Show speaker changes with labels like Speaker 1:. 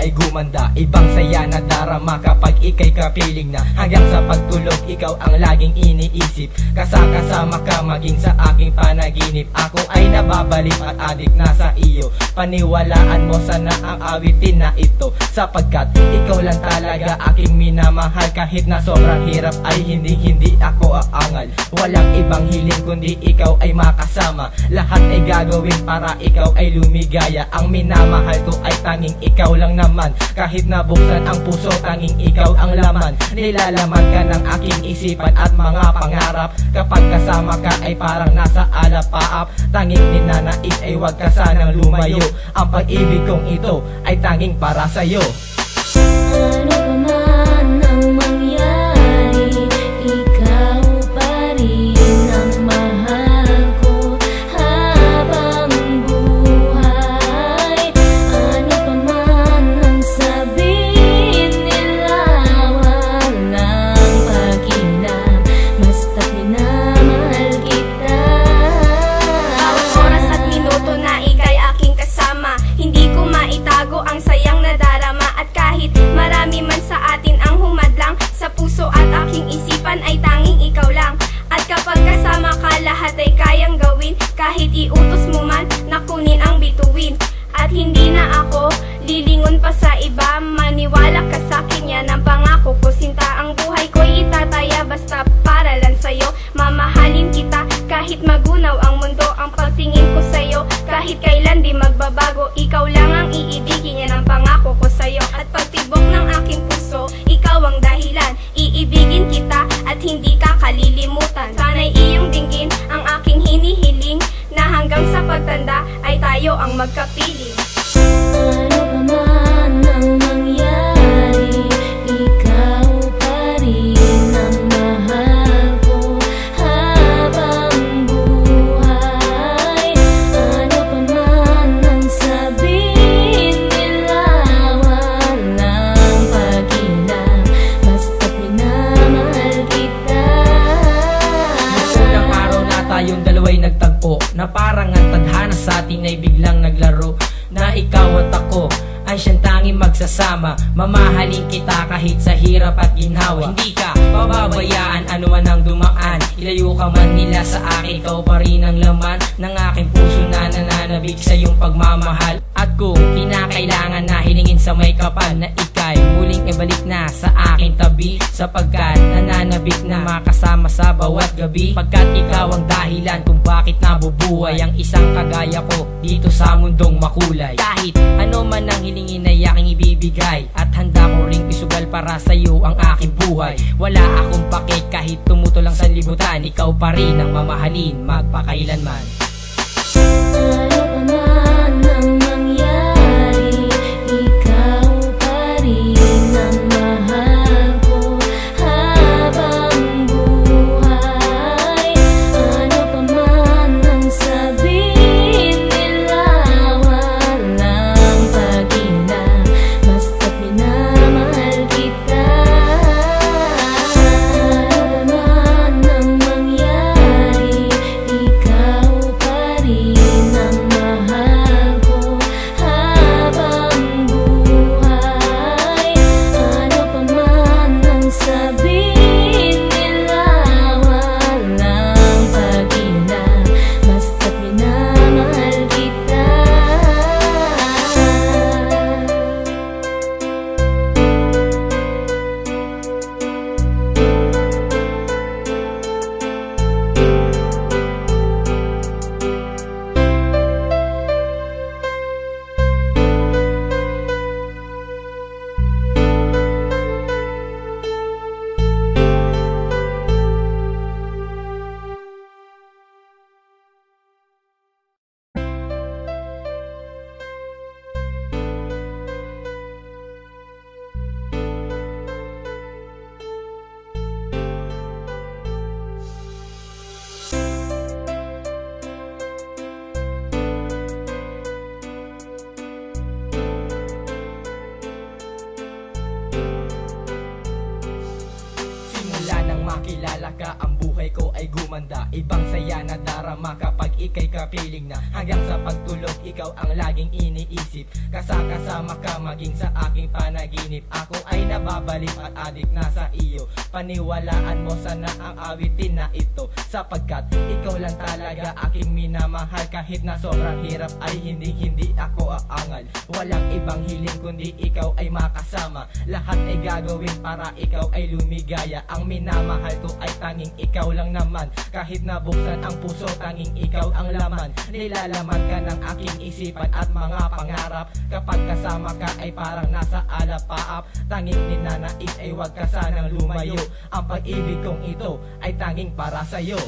Speaker 1: ay gumanda. Ibang saya na darama kapag ika'y kapiling na. Hanggang sa pagtulog ikaw ang laging iniisip. Kasama ka maging sa aking panaginip. Ako ay nababalik at adik na sa iyo. Paniwalaan mo sana ang awitin na ito, sapagkat ikaw lang talaga aking minamahal. Kahit na sobrang hirap ay hindi ako aangal. Walang ibang hiling kundi ikaw ay makasama. Lahat ay gagawin para ikaw ay lumigaya. Ang minamahal ko ay tanging ikaw lang naman. Kahit nabuksan ang puso, tanging ikaw ang laman. Nilalaman ka ng aking isipan at mga pangarap. Kapag kasama ka ay parang nasa alapaap. Tanging ninanais ay wag ka sanang lumayo. Ang pag-ibig kong ito ay tanging para sa'yo.
Speaker 2: Ano pa man ang mangyari, ikaw pa rin ang mahal ko habang buhay. Ano pa man ang sabihin nila, walang pakialam, basta't minamahal kita.
Speaker 3: Bawat oras at minuto na ika'y aking kasama, hindi ko maitago ang sayang nadarama. At kahit marami man sa atin ang humadlang, sa puso at aking isipan ay tanging ikaw lang. At kapag kasama ka, lahat ay kayang gawin. Kahit iutos mo man na kunin ang bituin. At hindi na ako lilingon pa sa iba. Maniwala ka sa'kin, yan ang pangako ko. Sinta, ang buhay ko'y itataya basta para lang sa'yo. Mamahalin kita kahit magunaw ang mundo. Ang pagtingin ko sa'yo kahit kailan di magbabago. Ikaw lang ang iibigin, yan ang pangako ko sa'yo. At pagtibok ng aking puso, ikaw ang dahilan. Iibigin kita at hindi ka kalilimutan. Sana'y iyong dinggin ang aking hinihiling, na hanggang sa pagtanda ay tayo ang magkapiling.
Speaker 2: Ano pa man ang mangyari, ikaw pa rin ang mahal ko habang buhay. Ano pa man ang sabihin nila, walang pakialam, basta't minamahal kita.
Speaker 1: Unang araw na tayong dalawa'y nagtagpo, na parang ang tadhana sa atin ay biglang naglaro. Na ikaw at ako ay siyang tanging magsasama. Mamahalin kita kahit sa hirap at ginhawa. Hindi ka pababayaan anuman ang dumaan. Ilayo ka man nila sa akin, ikaw pa rin ang laman ng aking puso na nananabik sa iyong pagmamahal. At kung kinakailangan na hilingin sa may kapal, na ika'y muling ibalik na sa aking tabi, sapagkat nananabik na makasama sa bawat gabi. Pagkat ikaw ang dahilan kung bakit nabubuhay ang isang kagaya ko dito sa mundong makulay. Kahit ano man ang hilingin ay aking ibibigay, at handa ko ring isugal para sa iyo ang aking buhay. Wala akong pake kahit tumuto lang sa libutan, ikaw pa rin ang mamahalin magpakailanman.
Speaker 2: Ano pa man ang mangyari, ikaw pa rin ang mahal ko habang buhay. Ano pa man ang sabihin nila, walang pakialam, basta't minamahal kita. Ano pa man ang mangyari, ikaw pa rin ang
Speaker 1: makilala ka, ang buhay ko ay gumanda. Ibang saya na darama kapag ika'y kapiling na. Hanggang sa pagtulog, ikaw ang laging iniisip. Kasama ka maging sa aking panaginip. Ako ay nababalik at adik na sa iyo. Paniwalaan mo sana ang awitin na ito, sapagkat ikaw lang talaga aking minamahal. Kahit na sobrang hirap ay hindi ako aangal. Walang ibang hiling kundi ikaw ay makasama. Lahat ay gagawin para ikaw ay lumigaya. Ang minamahal ko ay tanging ikaw lang naman. Kahit nabuksan ang puso, tanging ikaw ang laman. Nilalaman ka ng aking isipan at mga pangarap. Kapag kasama ka ay parang nasa alapaap. Tanging ninanais ay wag ka sanang lumayo. Ang pag-ibig kong ito ay tanging para sa'yo.